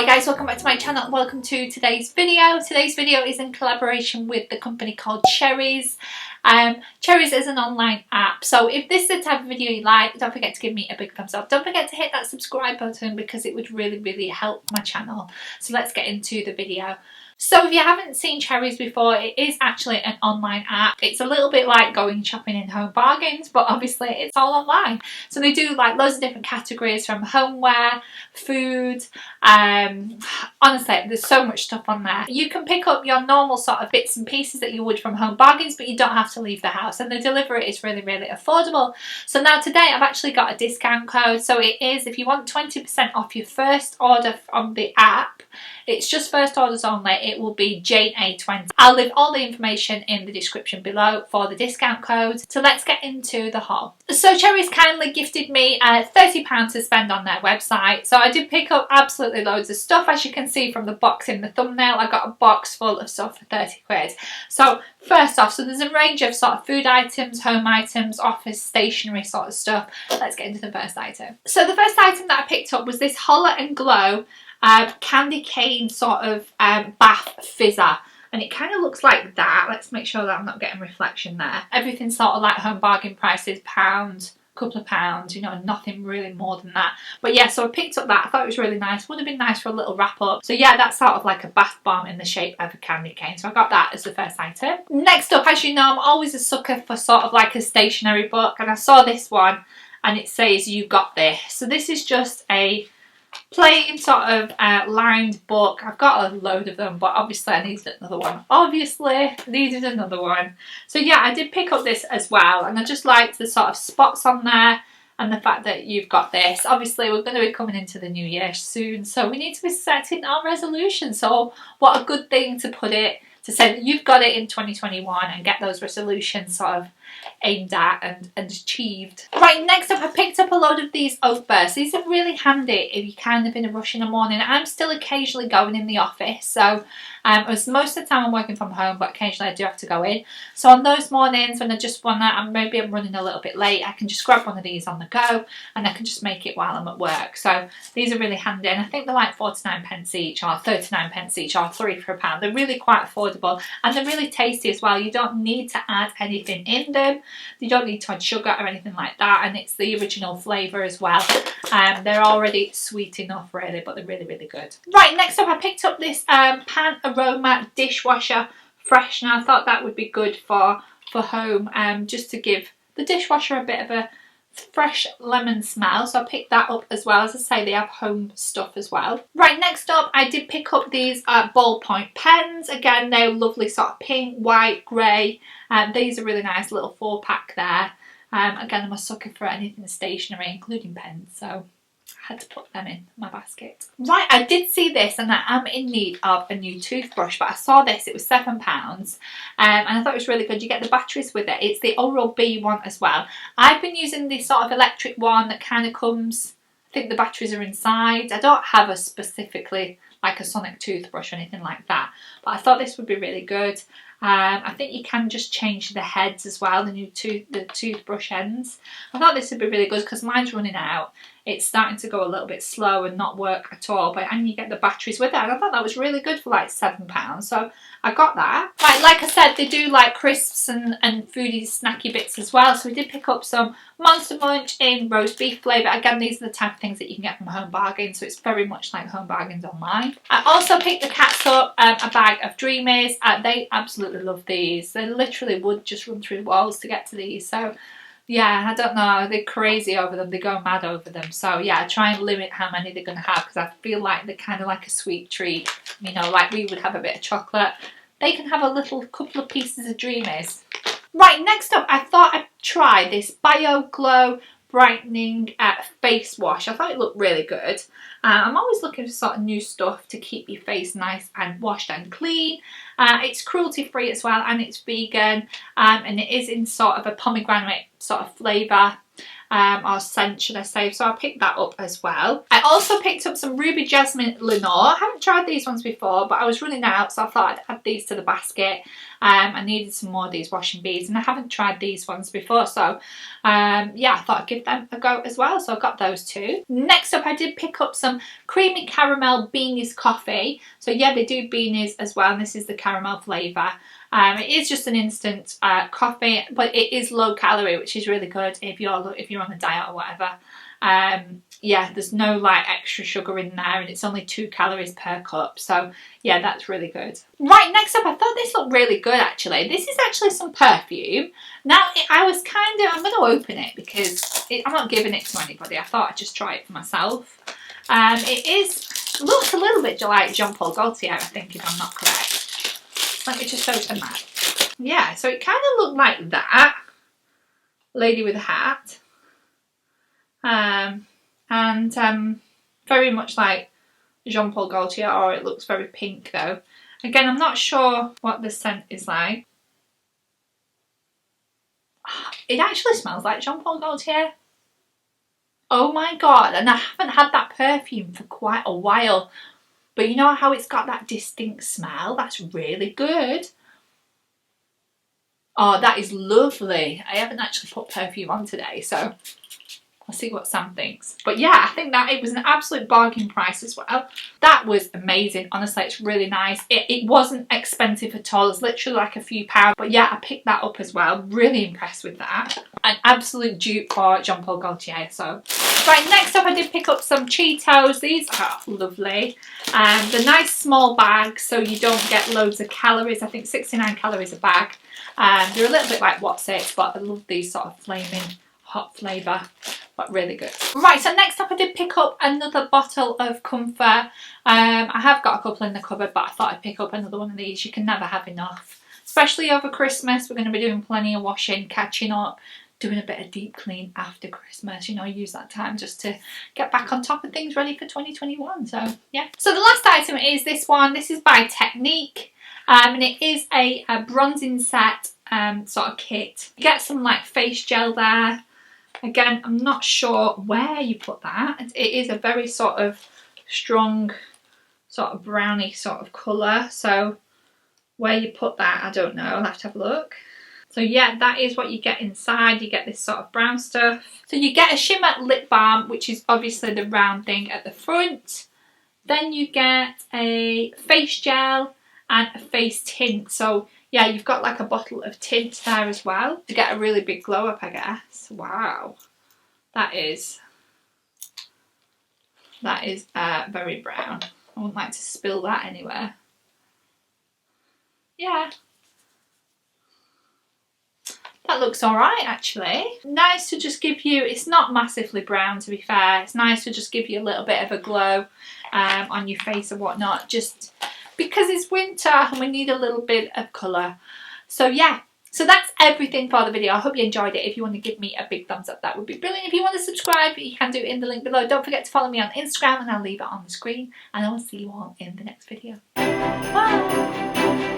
guys, welcome back to my channel and welcome to today's video. Today's video is in collaboration with the company called CHERRYZ. CHERRYZ is an online app, so if this is the type of video you like, don't forget to give me a big thumbs up. Don't forget to hit that subscribe button because it would really help my channel. So let's get into the video. So if you haven't seen CHERRYZ before, it is actually an online app. It's a little bit like going shopping in Home Bargains, but obviously it's all online. So they do like loads of different categories from homeware, food, honestly there's so much stuff on there. You can pick up your normal sort of bits and pieces that you would from Home Bargains, but you don't have to leave the house, and the delivery is really affordable. So now today I've actually got a discount code. So it is, if you want 20% off your first order on the app, it's just first orders only, it will be Jane A20. I'll leave all the information in the description below for the discount code. So let's get into the haul. So CHERRYZ kindly gifted me £30 to spend on their website. So I did pick up absolutely loads of stuff. As you can see from the box in the thumbnail, I got a box full of stuff for 30 quid. So first off, so there's a range of sort of food items, home items, office, stationery sort of stuff. Let's get into the first item. So the first item that I picked up was this Holler and Glow candy cane sort of bath fizzer, and it kind of looks like that. Let's make sure that I'm not getting reflection there. Everything's sort of like Home Bargain prices, pound, couple of pounds, you know, nothing really more than that. But yeah, so I picked up that. I thought it was really nice. Would have been nice for a little wrap up. So yeah, that's sort of like a bath bomb in the shape of a candy cane. So I got that as the first item. Next up, as you know, I'm always a sucker for sort of like a stationery book, and I saw this one and it says "You Got This." So this is just a plain sort of lined book. I've got a load of them, but obviously I needed another one. So yeah, I did pick up this as well, and I just liked the sort of spots on there and the fact that you've got this. Obviously we're going to be coming into the new year soon, so we need to be setting our resolutions. So what a good thing to put it, to say that you've got it in 2021 and get those resolutions sort of aimed at and achieved. Right, next up I picked up a load of these oat bursts. These are really handy if you're kind of in a rush in the morning. I'm still occasionally going in the office, so as most of the time I'm working from home, but occasionally I do have to go in. So on those mornings when I just want to, maybe I'm running a little bit late, I can just grab one of these on the go and I can just make it while I'm at work. So these are really handy, and I think they're like 49p each or 39p each, or 3 for £1. They're really quite affordable and they're really tasty as well. You don't need to add anything in them. You don't need to add sugar or anything like that, and it's the original flavour as well. They're already sweet enough really, but they're really good. Right, next up I picked up this Pan Aroma dishwasher freshener. I thought that would be good for home, just to give the dishwasher a bit of a fresh lemon smell. So I picked that up as well. As I say, they have home stuff as well. Right, next up I did pick up these ballpoint pens. Again, they're lovely sort of pink, white, grey. These are really nice, little 4-pack there. Again, I'm a sucker for anything stationery, including pens, so I had to put them in my basket. Right, I did see this and I am in need of a new toothbrush, but I saw this, it was £7, and I thought it was really good. You get the batteries with it. It's the Oral-B one as well. I've been using this sort of electric one that kind of comes, I think the batteries are inside. I don't have a specifically like a sonic toothbrush or anything like that, but I thought this would be really good. I think you can just change the heads as well, the toothbrush ends. I thought this would be really good because mine's running out. It's starting to go a little bit slow and not work at all, and you get the batteries with it, and I thought that was really good for like £7, so I got that. Right, like I said, they do like crisps and foodie snacky bits as well, so we did pick up some Monster Munch in roast beef flavour. Again, these are the type of things that you can get from Home Bargains, so it's very much like Home Bargains online. I also picked the cats up a bag of Dreamies. They absolutely love these. They literally would just run through walls to get to these, so yeah, I don't know, they're crazy over them, they go mad over them. So yeah, I try and limit how many they're going to have because I feel like they're kind of like a sweet treat. You know, like we would have a bit of chocolate, they can have a little couple of pieces of Dreamies. Right, next up I thought I'd try this Bio Glow brightening face wash. I thought it looked really good. I'm always looking for sort of new stuff to keep your face nice and washed and clean. It's cruelty free as well, and it's vegan, and it is in sort of a pomegranate sort of flavour. or scent should I say, so I picked that up as well. I also picked up some Ruby Jasmine Lenore. I haven't tried these ones before, but I was running out, so I thought I'd add these to the basket. I needed some more of these washing beads, and I haven't tried these ones before, so yeah, I thought I'd give them a go as well, so I got those two. Next up, I did pick up some creamy caramel beanies coffee. So yeah, they do beanies as well, and this is the caramel flavour. It is just an instant coffee, but it is low calorie, which is really good if you're on a diet or whatever. Yeah, there's no like extra sugar in there, and it's only 2 calories per cup, so yeah, that's really good. Right, next up, I thought this looked really good actually. This is actually some perfume. Now I'm going to open it because I'm not giving it to anybody. I thought I'd just try it for myself. It looks a little bit like Jean Paul Gaultier, I think, if I'm not correct. Let me just open that. Yeah, so it kind of looked like that. Lady with a hat. And very much like Jean Paul Gaultier, or it looks very pink though. Again, I'm not sure what the scent is like. It actually smells like Jean Paul Gaultier. Oh my god, and I haven't had that perfume for quite a while. But you know how it's got that distinct smell? That's really good. Oh, that is lovely. I haven't actually put perfume on today, so I'll see what Sam thinks. But yeah, I think that it was an absolute bargain price as well. That was amazing. Honestly, it's really nice. It wasn't expensive at all. It's literally like a few pounds. But yeah, I picked that up as well. Really impressed with that. An absolute dupe for Jean Paul Gaultier. So right, next up I did pick up some Cheetos. These are lovely. They're nice small bags, so you don't get loads of calories. I think 69 calories a bag. They're a little bit like What's It, but I love these sort of flaming hot flavour, but really good. Right, so next up I did pick up another bottle of Comfort. I have got a couple in the cupboard, but I thought I'd pick up another one of these. You can never have enough, especially over Christmas. We're going to be doing plenty of washing, catching up, doing a bit of deep clean after Christmas. You know, use that time just to get back on top of things, ready for 2021. So yeah. So the last item is this one. This is by Technique, and it is a bronzing set sort of kit. You get some like face gel there. Again, I'm not sure where you put that. It is a very sort of strong, sort of browny sort of colour. So where you put that, I don't know. I'll have to have a look. So yeah, that is what you get inside. You get this sort of brown stuff. So you get a shimmer lip balm, which is obviously the round thing at the front. Then you get a face gel and a face tint. So yeah, you've got like a bottle of tint there as well to get a really big glow up, I guess. Wow, that is very brown. I wouldn't like to spill that anywhere. Yeah, that looks alright actually. Nice to just give you, it's not massively brown to be fair, it's nice to just give you a little bit of a glow on your face and whatnot, just because it's winter and we need a little bit of colour. So yeah, so that's everything for the video. I hope you enjoyed it. If you want to give me a big thumbs up, that would be brilliant. If you want to subscribe, you can do it in the link below. Don't forget to follow me on Instagram, and I'll leave it on the screen. And I will see you all in the next video. Bye!